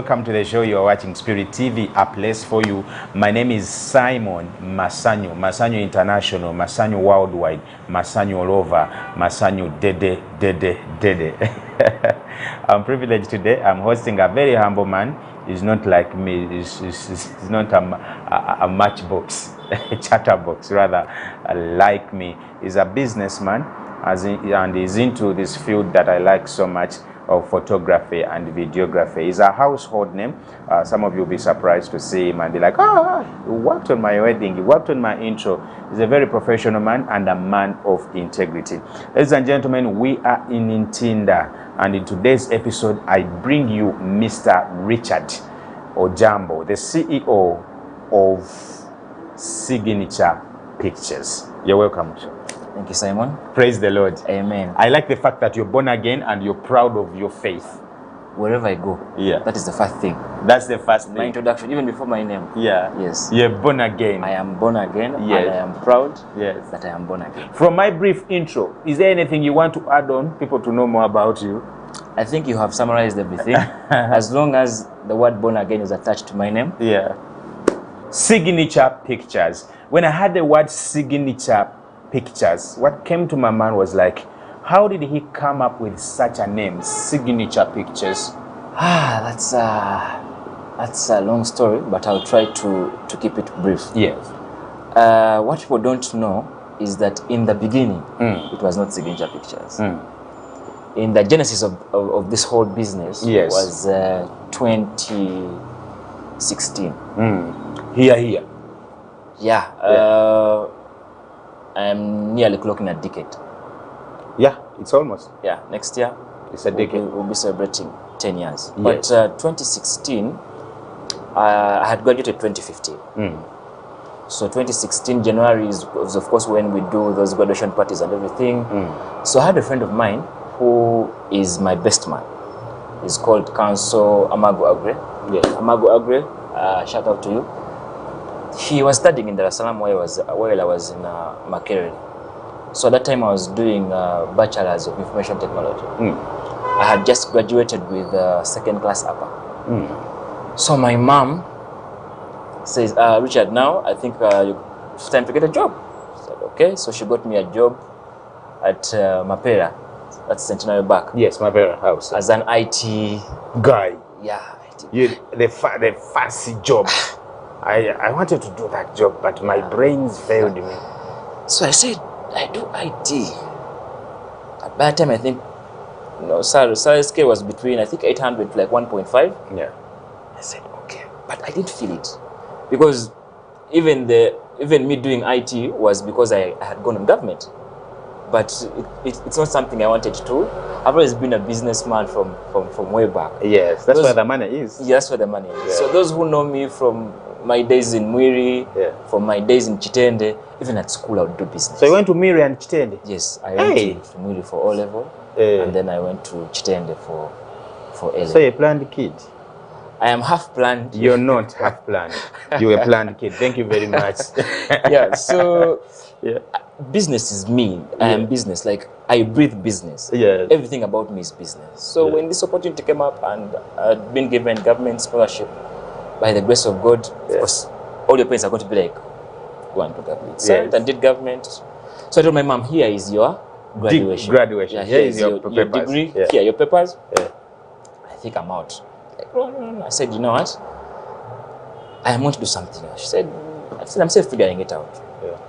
welcome to the show. You are watching Spirit TV, a place for you. My name is Simon Masanyu, Masanyu International, Masanyu Worldwide, Masanyu all over, Masanyu Dede. I'm privileged today. I'm hosting a very humble man. He's not like me. He's not a matchbox, a chatterbox, rather like me. He's a businessman, and he's into this field that I like so much, of photography and videography. He's a household name. Some of you will be surprised to see him and be like, he worked on my wedding, he worked on my intro. He's a very professional man and a man of integrity. Ladies and gentlemen, we are in Ntinda, and in today's episode I bring you Mr. Richard Ojambo, the CEO of Signature Pictures. You're welcome. Thank you, Simon. Praise the Lord. Amen. I like the fact that you're born again and you're proud of your faith. Wherever I go, that is the first thing. That's the first thing. My introduction, even before my name. Yeah. Yes. You're born again. I am born again, yes. And I am proud that I am born again. From my brief intro, is there anything you want to add on, people to know more about you? I think you have summarized everything. As long as the word born again is attached to my name. Yeah. Signature Pictures. When I heard the word Signature Pictures, what came to my mind was like, how did he come up with such a name, Signature Pictures? That's a long story, but I'll try to keep it brief. Yes. What people don't know is that in the beginning, it was not Signature Pictures. In the genesis of this whole business, was 2016. Here. Yeah. I'm nearly clocking a decade. Yeah, it's almost. Yeah, next year it's a decade. We'll be celebrating 10 years. Yes. But 2016, I had graduated 2015. So 2016 January was of course when we do those graduation parties and everything. So I had a friend of mine who is my best man. He's called Council Amago Agre. Yes. Amago Agre, shout out to you. He was studying in Dar es Salaam while I was in Makerere. So at that time I was doing Bachelor's of Information Technology. I had just graduated with second class upper. So my mom says, Richard, now I think it's time to get a job. I said, okay. So she got me a job at Mapera. That's Centenary Back. Yes, Mapera House. As an IT guy. Yeah. The fancy job. I wanted to do that job, but my brains failed me. So I said, I do IT. At that time, I think, salary scale was between, I think, 800 to like 1.5. Yeah. I said, okay, but I didn't feel it, because even me doing IT was because I had gone on government, but it's not something I wanted to do. I've always been a businessman from way back. Yes, that's where the money is. Yeah, that's where the money is. Yeah. So those who know me from my days in Mwiri, from my days in Chitende, even at school I would do business. So you went to Mwiri and Chitende? Yes, I went to Mwiri for O level, and then I went to Chitende for A level. So you're a planned kid? I am half planned. You're not half planned. You're a planned kid. Thank you very much. Yeah, so business is me. I am business. Like, I breathe business. Yeah. Everything about me is business. So when this opportunity came up and I'd been given government scholarship, by the grace of God, of course, all your parents are going to be like, go and do government. So I did government. So I told my mom, here is your graduation. Yeah, here is your degree. Here are your papers. I think I'm out. Like, no. I said, you know what? I am going to do something else. She said, I'm still figuring it out.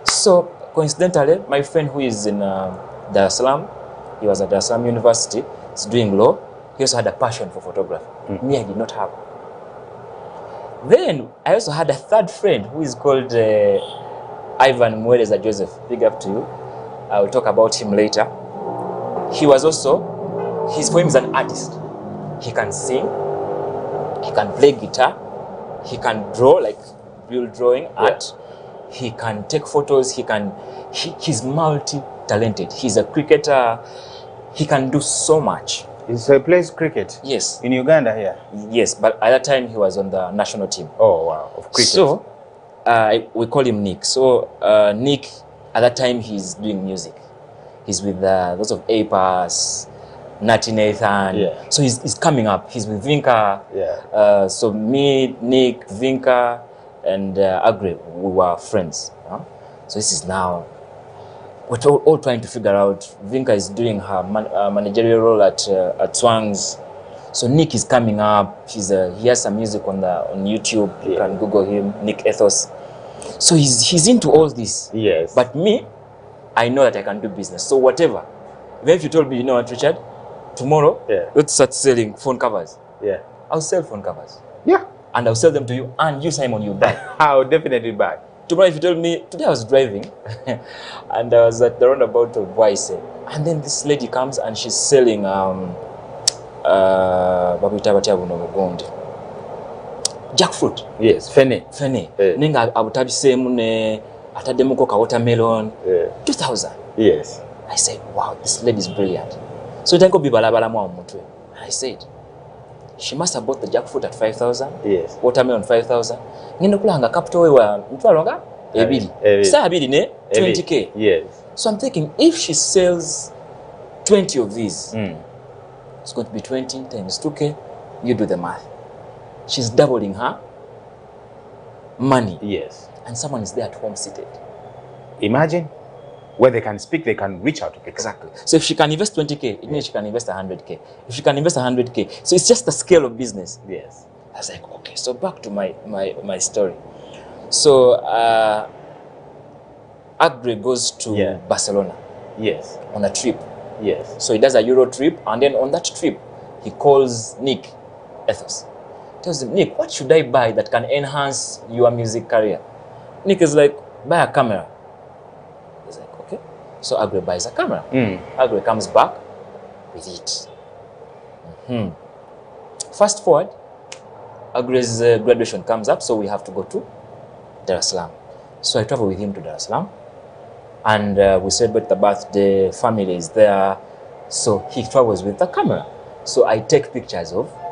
So coincidentally, my friend who is in Dar es Salaam, he was at Dar es Salaam University, he's doing law. He also had a passion for photography. Me, I did not have. Then I also had a third friend who is called Ivan Mwereza Joseph. Big up to you. I will talk about him later. He was also, for him is an artist. He can sing, he can play guitar, he can draw, like real drawing, art. He can take photos, he's multi-talented. He's a cricketer, he can do so much. So he plays cricket? Yes. In Uganda here? Yes, but at that time he was on the national team. Oh, wow, of cricket. So, we call him Nick. So, Nick, at that time he's doing music. He's with lots of APAS, Natty Nathan. Yeah. So he's coming up. He's with Vinka. Yeah. So me, Nick, Vinka, and Agri, we were friends. Huh? So this is now, we're all trying to figure out. Vinka is doing her managerial role at Swang's. So Nick is coming up. He has some music on YouTube. You can Google him, Nick Ethos. So he's into all this. Yes. But me, I know that I can do business. So whatever. Even if you told me, you know what, Richard, tomorrow, let's start selling phone covers. Yeah. I'll sell phone covers. Yeah. And I'll sell them to you, and you, Simon, you buy. I'll definitely buy. Tomorrow, if you told me, today I was driving, and I was at the roundabout of Boise, and then this lady comes and she's selling jackfruit. Yes, fene. Ninga abutabisemu ne atademuko ka watermelon. 2,000. Yes. I said, wow, this lady is brilliant. So then go be balabala mwa mutwe. I said, she must have bought the jackfruit at 5,000. Yes. Watermelon 5,000. Ngenda kulanga capital we wa mtwalo nga ebiri. Sa abiri ne 20k. Yes. So I'm thinking if she sells 20 of these, it's going to be 20 times 2k. You do the math. She's doubling her money. Yes. And someone is there at home seated. Imagine where they can speak, they can reach out to people. Exactly. So if she can invest 20k, it means she can invest 100k. If she can invest 100k, so it's just the scale of business. Yes. I was like, okay, so back to my story. So Agri goes to Barcelona. Yes. On a trip. Yes. So he does a Euro trip, and then on that trip, he calls Nick Ethos. Tells him, Nick, what should I buy that can enhance your music career? Nick is like, buy a camera. He's like, okay. So Agri buys a camera. Agri comes back with it. Fast forward, Agri's graduation comes up, so we have to go to Dar es Salaam. So I travel with him to Dar es Salaam, and we celebrate the birthday, family is there, so he travels with the camera. So I take pictures of him.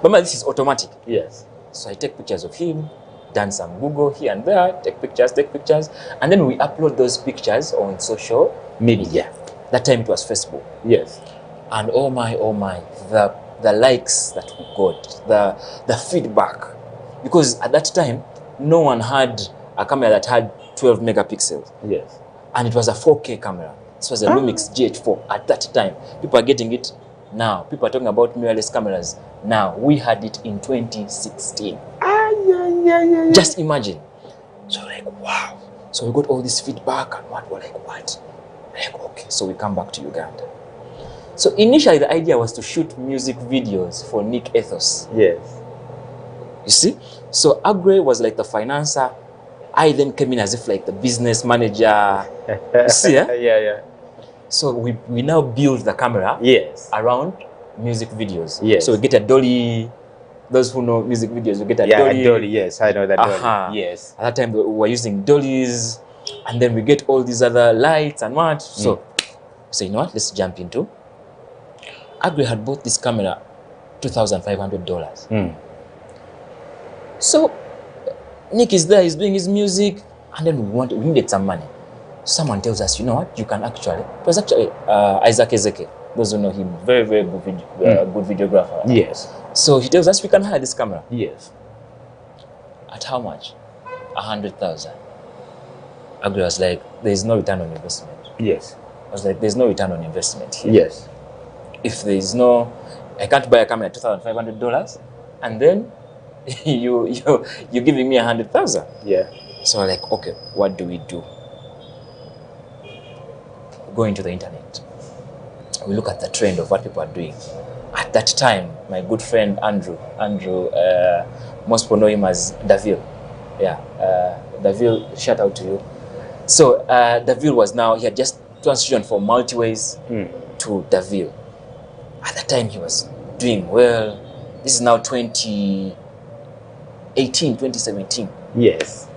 Remember, this is automatic. Yes. So I take pictures of him, done some Google here and there, take pictures, and then we upload those pictures on social media. That time it was Facebook. Yes. And oh my, the likes that we got, the feedback. Because at that time, no one had a camera that had 12 megapixels. Yes. And it was a 4K camera. This was a Lumix GH4 at that time. People are getting it now. People are talking about mirrorless cameras now. We had it in 2016. Just imagine. So like, wow. So we got all this feedback and we're like, what? Like, okay. So we come back to Uganda. So initially the idea was to shoot music videos for Nick Ethos. Yes. You see? So Agri was like the financer. I then came in as if like the business manager. You see, eh? Yeah. So we now build the camera around music videos. Yes. So we get a dolly. Those who know music videos, we get a dolly. Yeah, dolly, yes. I know that dolly. Yes. At that time, we were using dollies. And then we get all these other lights and what. So you know what? Let's jump into. Agri had bought this camera $2,500. So Nick is there, he's doing his music, and then we needed some money. Someone tells us, you know what, you can actually, it was actually Isaac Ezeke, those who know him, very, very good videographer. Yes. So he tells us we can hire this camera. Yes. At how much? 100,000. Agri was like, there's no return on investment. Yes. I was like, there's no return on investment here. Yes. If there is no, I can't buy a camera at $2,500, and then you're giving me 100,000. Yeah. So I'm like, okay, what do we do? Go into the internet. We look at the trend of what people are doing. At that time, my good friend Andrew, most people know him as Davil. Yeah, Davil, shout out to you. So Davil was now, he had just transitioned from Multiways to Davil. At that time, he was doing well. This is now 2017. Yes.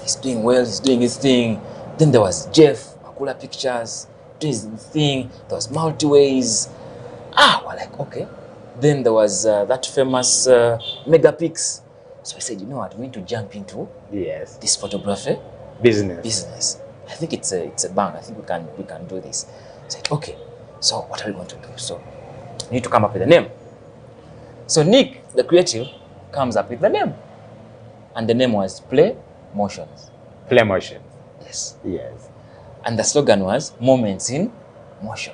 He's doing well, he's doing his thing. Then there was Jeff, Makula Pictures, doing his thing. There was Multiways. We're like, okay. Then there was that famous Megapix. So I said, you know what, we need to jump into this photography business. I think it's a bang. I think we can do this. I said, okay. So what are we going to do? So we need to come up with a name. So Nick, the creative, comes up with the name. And the name was Play Motions. Play motion. Yes. Yes. And the slogan was Moments in Motion.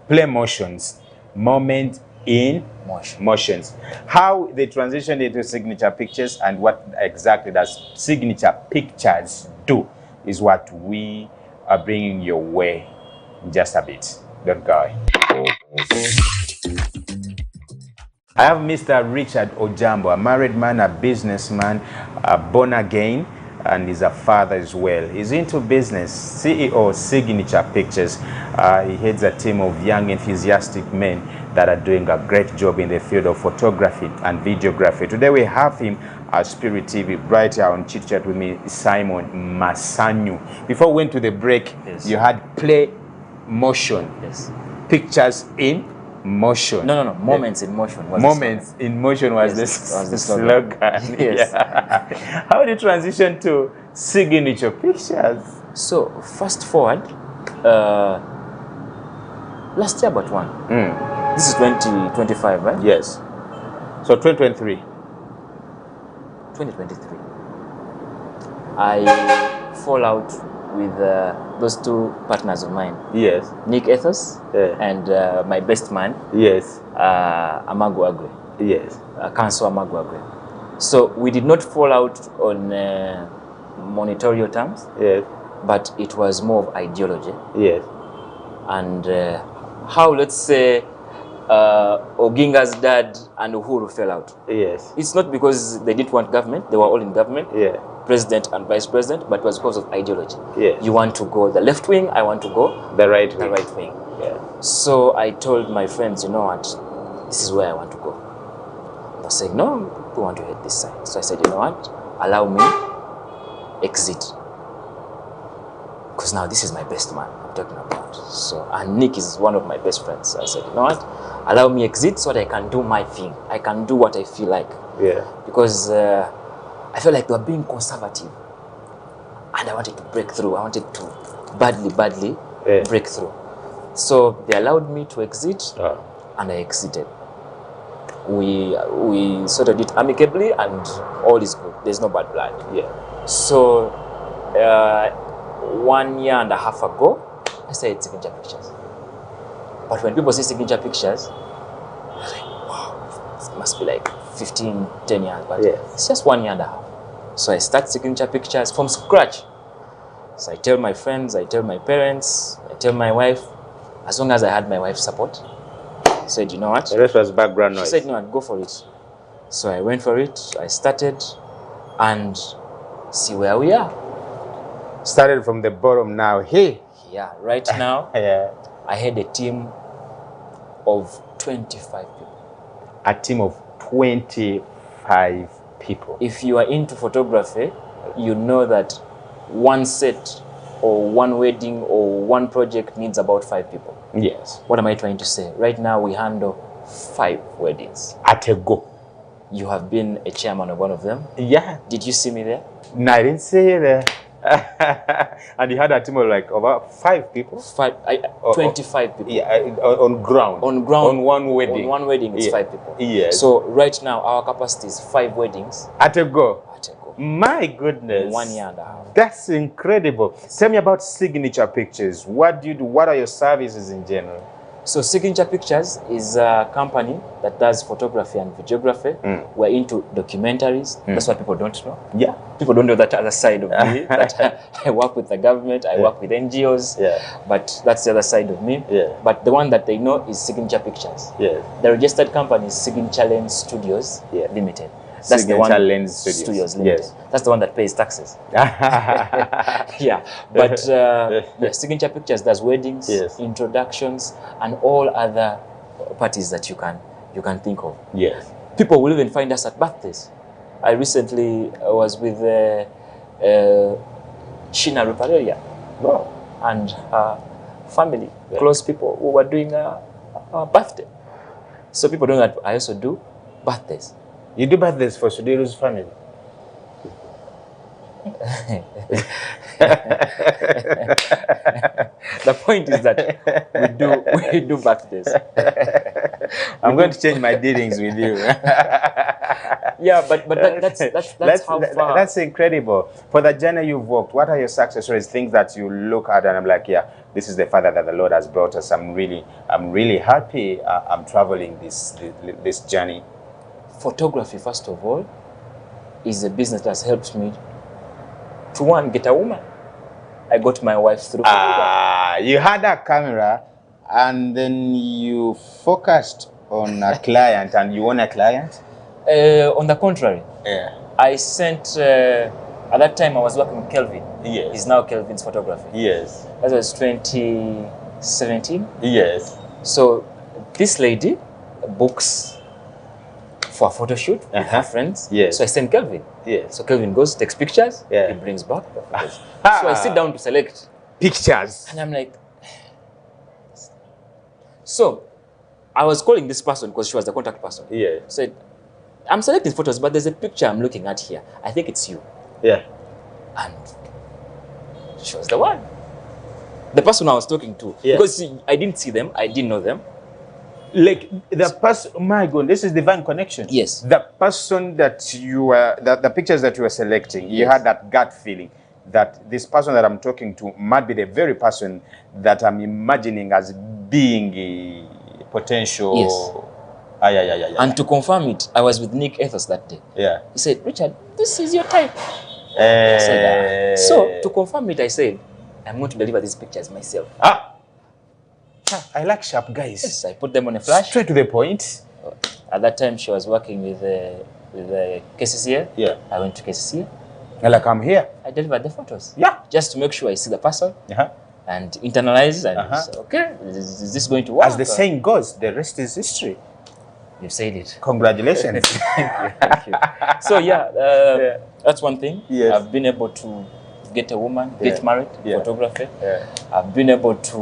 Play motions. Moment in motions. How they transitioned into Signature Pictures and what exactly does Signature Pictures do is what we are bringing your way in just a bit. Don't go away. I have Mr. Richard Ojambo, a married man, a businessman, born again, and he's a father as well. He's into business, CEO Signature Pictures. He heads a team of young, enthusiastic men that are doing a great job in the field of photography and videography. Today we have him at Spirit TV, right here on Chit Chat with me, Simon Masanyu. Before we went to the break, Yes. you had Play Motion, Yes. Pictures in Motion. No. Moments in Motion. Was Moments in Motion was Yes, this was the slogan. slogan. Yes. Yeah. How did you transition to Signature Pictures? So fast forward, last year but one. This is 2025, right? Yes. So 2023. 2023. I fall out with those two partners of mine. Yes. Nick Ethos Yeah. and my best man, Yes. Amagu Agwe. Yes. Council Amagu Agwe. So we did not fall out on monetary terms, Yes. but it was more of ideology. Yes. And how, let's say, Oginga's dad and Uhuru fell out. Yes. It's not because they didn't want government, they were all in government, Yeah. president and vice president, but it was because of ideology. Yes. You want to go the left wing, I want to go The right the way. right wing. Yeah. So I told my friends, you know what, this is where I want to go. They said, no, we want to head this side. So I said, you know what, allow me exit. Because now this is my best man I'm talking about. So, and Nick is one of my best friends. So I said, you know what, allow me exit so that I can do my thing. I can do what I feel like. Yeah. Because I felt like they were being conservative. And I wanted to break through. I wanted to badly Yeah. break through. So they allowed me to exit, Oh. and I exited. We sorted it amicably, and all is good. There's no bad blood. Yeah. So 1.5 years ago, I started Signature Pictures. But when people say Signature Pictures, I was like, wow, it must be like 10 years. But Yeah. it's just 1.5 years. So I start Signature Pictures from scratch. So I tell my friends, I tell my parents, I tell my wife, as long as I had my wife's support, I said, you know what? The rest was background She noise. said, no, go for it. So I went for it, I started, and see where we are. Started from the bottom now. Hey. Yeah, right now, Yeah. I had a team of 25 people. A team of 25 people. If you are into photography, you know that one set or one wedding or one project needs about 5 people. Yes. What am I trying to say? Right now, we handle 5 weddings. At a go. You have been a chairman of one of them. Yeah. Did you see me there? No, I didn't see you there. And you had a team of like about 5 people? 25 people. Yeah, on ground. On ground. On one wedding. On one wedding, it's Yeah. 5 people. Yes. So right now, our capacity is 5 weddings At a go. at a go. My goodness. In 1.5 years. That's incredible. Tell me about Signature Pictures. What do you do? What are your services in general? So Signature Pictures is a company that does photography and videography. We're into documentaries. That's what people don't know. Yeah. People don't know that other side of me. That I work with the government, I work with NGOs. Yeah. But that's the other side of me. Yeah. But the one that they know is Signature Pictures. Yeah. The registered company is Signature Lens Studios Limited. That's the Signature one. Lens Studios. Limited. Yes. That's the one that pays taxes. Yeah, but Signature Pictures does weddings, Yes. introductions, and all other parties that you can think of. Yes. People will even find us at birthdays. I recently was with Shina Ruparelia and her family, close people who were doing a birthday. So people know that I also do birthdays. You do birthdays for Sudiru's family? The point is that we do birthdays. I'm going to change my dealings with you. Yeah, but that's how far. That's incredible. For the journey you've walked, what are your success stories? Things that you look at and I'm like, yeah, this is the father that the Lord has brought us. I'm really happy. I'm traveling this journey. Photography, first of all, is a business that's helped me to one, get a woman. I got my wife through photography. You had a camera and then you focused on a client and you won a client? On the contrary, Yeah. I sent, at that time I was working with Kelvin. Yes. He's now Kelvin's Photography. Yes. That was 2017. Yes. So this lady books for a photo shoot with her friends. Yes. So I send Kelvin. Yes. So Kelvin goes, takes pictures, Yeah. he brings back the photos. So I sit down to select. Pictures. And I'm like, so I was calling this person because she was the contact person. Yeah. Said, I'm selecting photos, but there's a picture I'm looking at here. I think it's you. Yeah. And she was the one. The person I was talking to. Yeah. Because I didn't see them, I didn't know them. Like the person, my God, this is divine connection. Yes. The person that you were, the pictures that you were selecting, you Yes. had that gut feeling that this person that I'm talking to might be the very person that I'm imagining as being a potential. Yes. Yeah. And to confirm it, I was with Nick Ethos that day. Yeah. He said, Richard, this is your type. I said, so to confirm it, I said, I'm going to deliver these pictures myself. I like sharp guys. Yes, I put them on a flash. Straight to the point. At that time, she was working with KCCA. Yeah. I went to KCCA. And like, I'm here. I delivered the photos. Yeah. Just to make sure I see the person Uh-huh. and internalize and say, okay, is this going to work? As the saying goes, the rest is history. You've said it. Congratulations. Thank you. So yeah, that's one thing. Yes. I've been able to get a woman, get married, photography. Yeah. I've been able to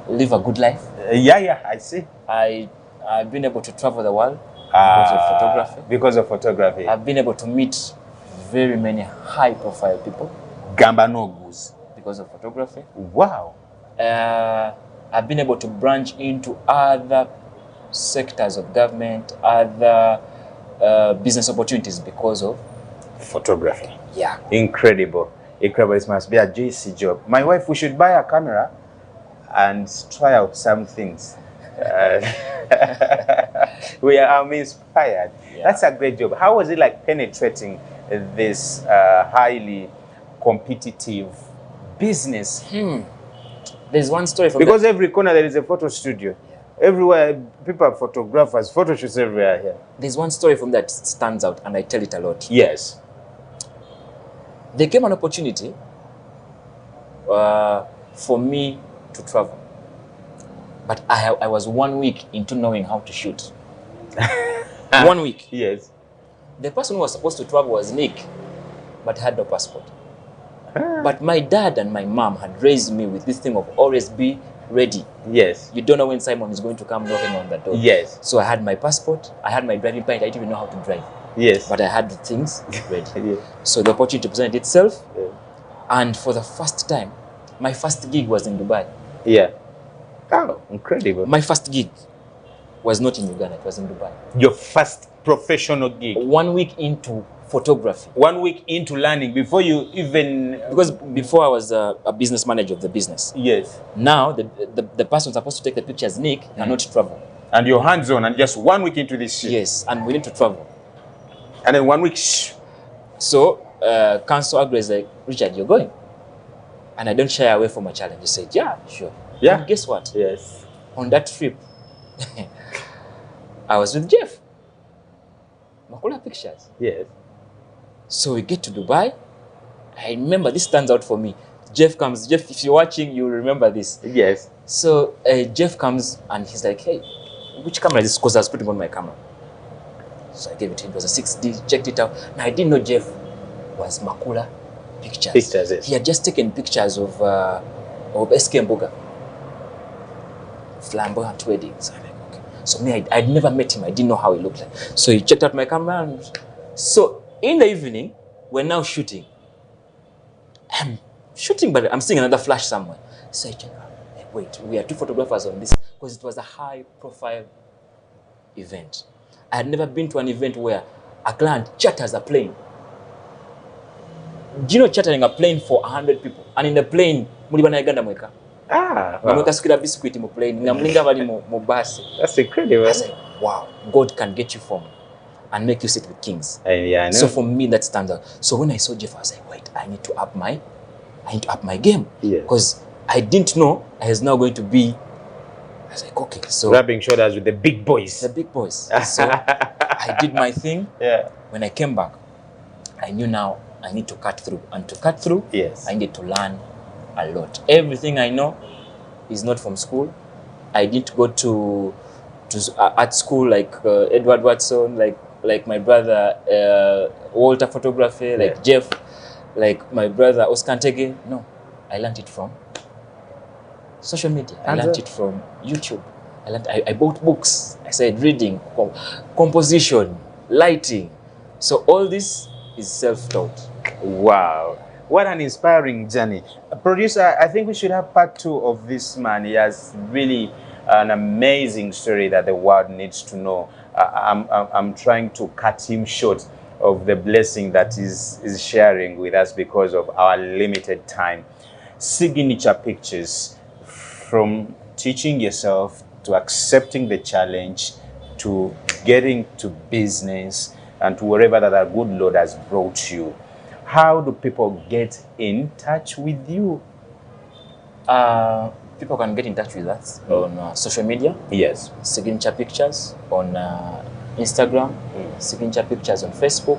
live a good life. Yeah, I see. I've been able to travel the world because of photography. Because of photography. I've been able to meet very many high-profile people Gamba no goose. because of photography. Wow. I've been able to branch into other sectors of government, other business opportunities because of Photography. yeah. Incredible. Incredible. It must be a juicy job. My wife, we should buy a camera and try out some things. I'm inspired. Yeah. That's a great job. How was it like penetrating this highly competitive business? There's one story from Because every corner there is a photo studio. Everywhere, people are photographers, photo shoots everywhere here. there's one story from that stands out, and I tell it a lot. Yes. There came an opportunity for me to travel, but I was 1 week into knowing how to shoot. 1 week. Yes. The person who was supposed to travel was Nick, but had no passport. But my dad and my mom had raised me with this thing of always be ready. Yes. You don't know when Simon is going to come knocking on the door. Yes. So I had my passport, I had my driving permit, I didn't even know how to drive. Yes. But I had the things ready. Yeah. So the opportunity presented itself, Yeah. and for the first time, my first gig was in Dubai. Yeah. Oh, incredible. My first gig was not in Uganda, it was in Dubai. Your first professional gig. 1 week into photography. 1 week into learning before you even... Because before I was a business manager of the business. Yes. Now, the person supposed to take the pictures, Nick, cannot travel. And you're hands-on and just 1 week into this shit. Yes, and we need to travel. And then 1 week, shh. So, Council Agri is like, Richard, you're going. And I don't shy away from a challenge. He said, yeah, sure. Yeah. And guess what? Yes. On that trip, I was with Jeff. Makula Pictures. Yes. So we get to Dubai. I remember, this stands out for me. Jeff comes. Jeff, if you're watching, you'll remember this. Yes. So Jeff comes and he's like, hey, which camera is this? Because I was putting on my camera. So I gave it to him. It was a 6D, checked it out. Now I didn't know Jeff was Makula Pictures. Pictures, yes. He had just taken pictures of SK Mbuga. Flamboyant weddings. I'm like, okay. So me, I'd never met him. I didn't know how he looked like. So he checked out my camera. And so in the evening, We're now shooting. I'm shooting, but I'm seeing another flash somewhere. So I check out. Like, wait, we are 2 photographers on this because it was a high-profile event. I had never been to an event where a client charters a plane. Do you know chartering a plane for 100 people? And in the plane, muli banayaganda mweka. Mweka sikira biscuit mu plane. Ngamlinga bali mu bus. That's incredible. I was like, wow, God can get you from and make you sit with kings. Yeah, I know. So for me, that stands out. So when I saw Jeff, I was like, wait, I need to up my game. Because I didn't know I was now going to be. I was like, okay, so rubbing shoulders with the big boys. The big boys. So I did my thing. Yeah. When I came back, I knew now I need to cut through. And to cut through, yes, I need to learn a lot. Everything I know is not from school. I didn't go to art school like Edward Watson, like my brother Walter Photography, like Jeff, like my brother Oscar Ntege. No, I learned it from social media. I learned it from YouTube. I bought books. I started reading, composition, lighting. So all this is self-taught. Wow. What an inspiring journey. Producer, I think we should have part 2 of this man. He has really an amazing story that the world needs to know. I'm trying to cut him short of the blessing that is sharing with us because of our limited time. Signature pictures, from teaching yourself to accepting the challenge to getting to business and to wherever that our good Lord has brought you. How do people get in touch with you? People can get in touch with us on social media. Yes. Signature Pictures on Instagram, Signature Pictures on Facebook,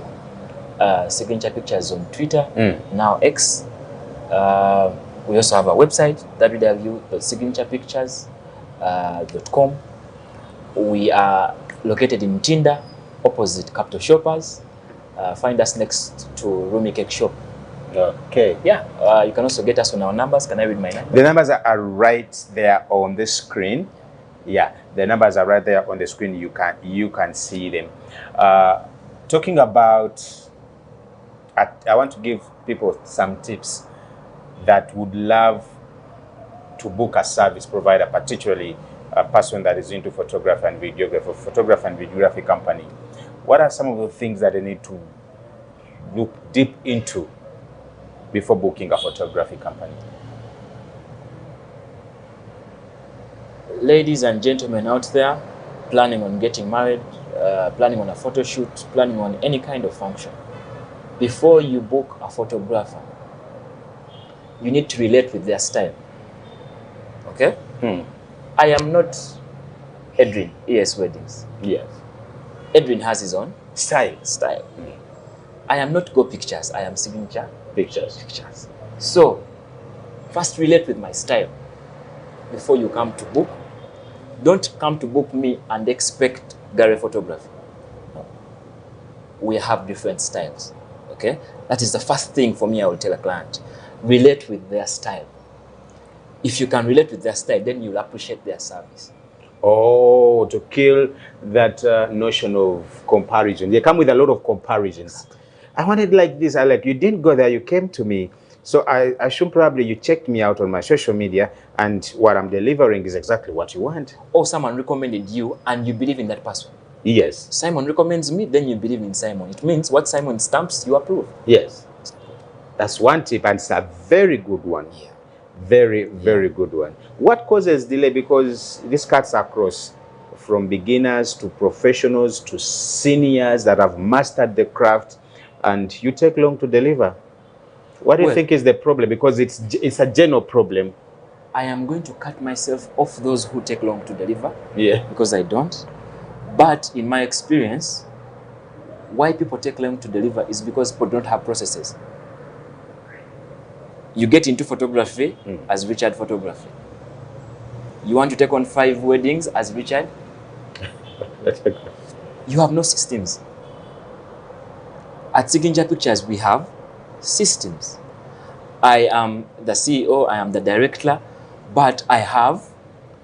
Signature Pictures on Twitter, now X. We also have a website, www.signaturepictures.com. We are located in Tinda, opposite Capital Shoppers. Find us next to Rumi Cake Shop. Okay. Yeah. You can also get us on our numbers. Can I read my number? The numbers are right there on the screen. Yeah, the numbers are right there on the screen. You can see them. Talking about, I want to give people some tips that would love to book a service provider, particularly a person that is into photography and videography company. What are some of the things that they need to look deep into before booking a photography company? Ladies and gentlemen out there, planning on getting married, planning on a photo shoot, planning on any kind of function, before you book a photographer, you need to relate with their style. Okay? I am not Edwin, ES Weddings. Yes. Edwin has his own style. I am not Go Pictures, I am Signature Pictures. So, first relate with my style before you come to book. Don't come to book me and expect Gary photography. No. We have different styles. Okay? That is the first thing for me I will tell a client. Relate with their style. If you can relate with their style, then you'll appreciate their service. Oh, to kill that notion of comparison. They come with a lot of comparisons. I wanted like this. I like, you didn't go there, you came to me. So I assume probably you checked me out on my social media and what I'm delivering is exactly what you want. Or someone recommended you and you believe in that person. Yes. Simon recommends me, then you believe in Simon. It means what Simon stamps, you approve. Yes. That's one tip, and it's a very good one. Yeah. Very, very good one. What causes delay? Because this cuts across from beginners to professionals to seniors that have mastered the craft, and you take long to deliver. What do you think is the problem? Because it's a general problem. I am going to cut myself off those who take long to deliver. Yeah. Because I don't. But in my experience, why people take long to deliver is because people don't have processes. You get into photography as Richard Photography. You want to take on 5 weddings as Richard? You have no systems. At Signature Pictures, we have systems. I am the CEO, I am the director, but I have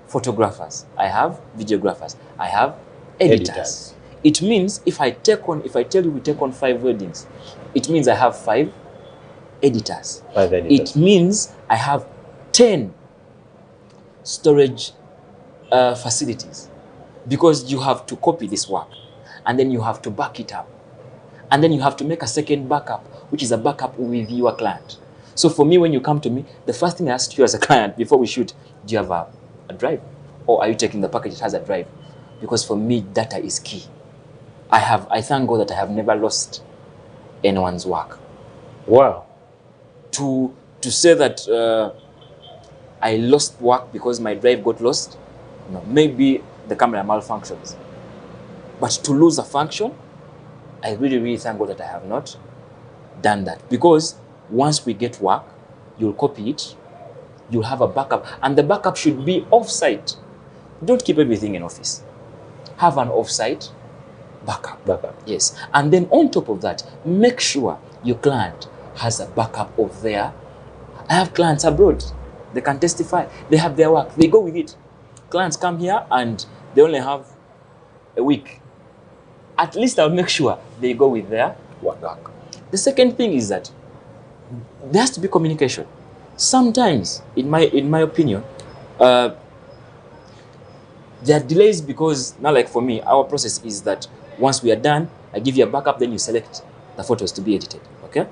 photographers, I have videographers, I have editors. It means if I tell you we take on 5 weddings, it means I have 5 editors. 5 editors. It means I have 10 storage facilities, because you have to copy this work and then you have to back it up. And then you have to make a second backup, which is a backup with your client. So for me, when you come to me, the first thing I ask you as a client before we shoot, do you have a drive? Or are you taking the package that has a drive? Because for me, data is key. I thank God that I have never lost anyone's work. Wow. To say that I lost work because my drive got lost, no, maybe the camera malfunctions. But to lose a function, I really, really thank God that I have not done that. Because once we get work, you'll copy it, you'll have a backup, and the backup should be off-site. Don't keep everything in office. Have an off-site backup. Yes. And then on top of that, make sure your client has a backup of their... I have clients abroad. They can testify. They have their work. They go with it. Clients come here and they only have a week. At least I'll make sure they go with their work. The second thing is that there has to be communication. Sometimes, in my opinion, there are delays because, now like for me, our process is that once we are done, I give you a backup, then you select the photos to be edited, okay?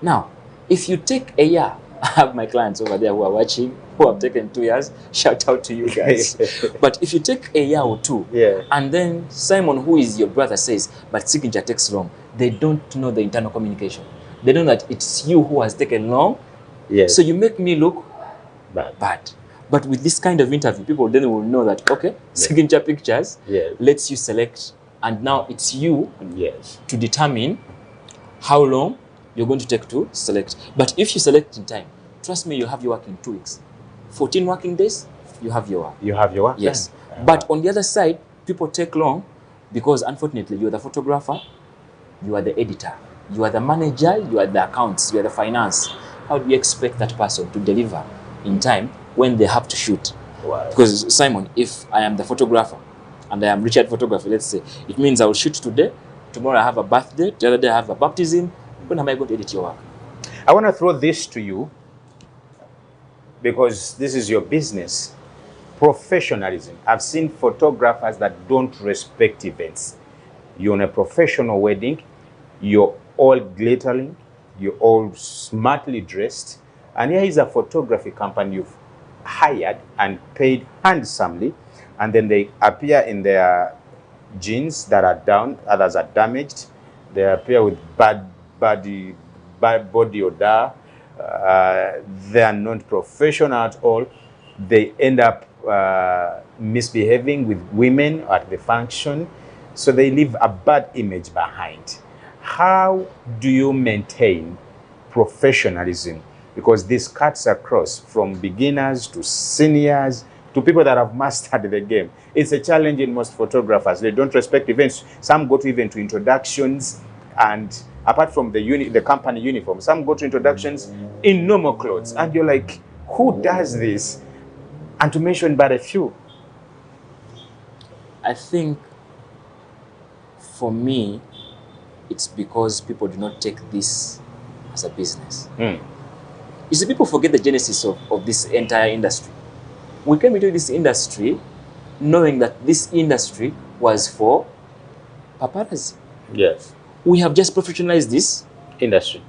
Now, if you take a year, I have my clients over there who are watching, who have taken 2 years, shout out to you guys. But if you take a year or 2, yeah, and then Simon, who is your brother, says, but signature takes long, they don't know the internal communication. They know that it's you who has taken long, yes. So you make me look bad. But with this kind of interview, people then will know that, okay, signature pictures lets you select, and now it's you to determine how long you're going to take to select. But if you select in time, trust me, you'll have your work in 2 weeks. 14 working days, you have your work. You have your work? Yes. But on the other side, people take long because unfortunately, you're the photographer, you are the editor, you are the manager, you are the accounts, you are the finance. How do you expect that person to deliver in time when they have to shoot? Wow. Because Simon, if I am the photographer and I am Richard photographer, let's say, it means I will shoot today, tomorrow I have a birthday, the other day I have a baptism. When am I going to edit your work? I want to throw this to you because this is your business. Professionalism. I've seen photographers that don't respect events. You're on a professional wedding, you're all glittering, you're all smartly dressed, and here is a photography company you've hired and paid handsomely, and then they appear in their jeans that are down, others are damaged, they appear with bad body odor, they are not professional at all, they end up misbehaving with women at the function, so they leave a bad image behind. How do you maintain professionalism? Because this cuts across from beginners to seniors to people that have mastered the game. It's a challenge in most photographers. They don't respect events. Some go to even to introductions, and apart from the company uniform, some go to introductions in normal clothes. And you're like, who does this? And to mention but a few. I think for me, it's because people do not take this as a business. You see, people forget the genesis of this entire industry. We came into this industry knowing that this industry was for paparazzi. Yes. We have just professionalized this industry.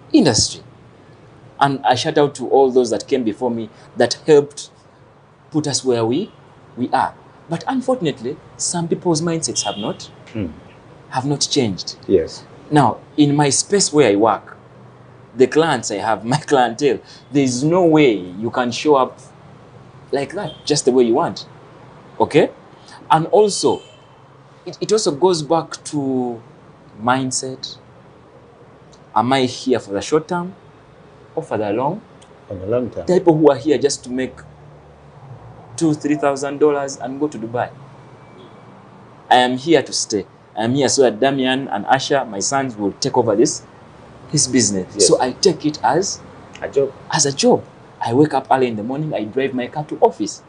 And I shout out to all those that came before me that helped put us where we are. But unfortunately, some people's mindsets have not changed. Yes. Now, in my space where I work, the clients I have, my clientele, there's no way you can show up like that, just the way you want. Okay? And also, it also goes back to mindset. Am I here for the short term or for the long? For the long term. There are people who are here just to make $2,000-$3,000 and go to Dubai. I am here to stay. I am here so that Damian and Asha, my sons, will take over his business. Yes. So I take it as a job. I wake up early in the morning, I drive my car to office.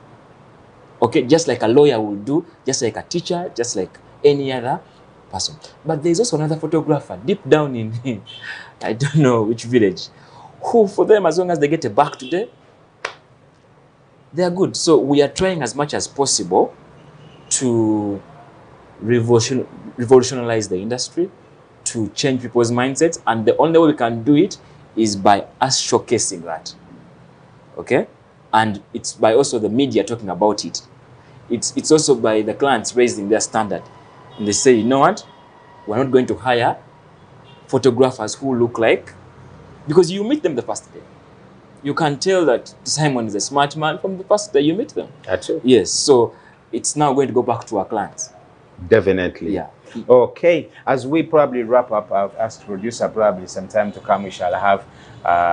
Okay, just like a lawyer will do, just like a teacher, just like any other person. But there's also another photographer deep down in, I don't know which village, who for them, as long as they get a buck today, they are good. So we are trying as much as possible to revolutionize the industry, to change people's mindsets, and the only way we can do it is by us showcasing that. Okay? And it's by also the media talking about it. It's also by the clients raising their standard. And they say, you know what? We're not going to hire photographers who look like, because you meet them the first day. You can tell that Simon is a smart man from the first day you meet them. That's it. Yes, so it's now going to go back to our clients. Definitely. Yeah. Okay, as we probably wrap up, I've asked producer probably some time to come. We shall have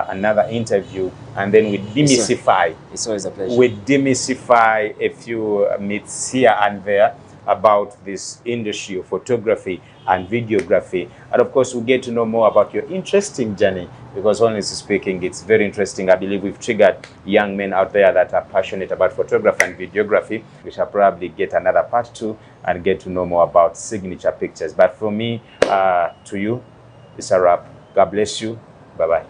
another interview, and then we demystify. It's always a pleasure. We demystify a few myths here and there about this industry of photography and videography. And of course, we get to know more about your interesting journey, because honestly speaking, it's very interesting. I believe we've triggered young men out there that are passionate about photography and videography. We shall probably get another part 2 and get to know more about signature pictures. But for me, to you, it's a wrap. God bless you. Bye-bye.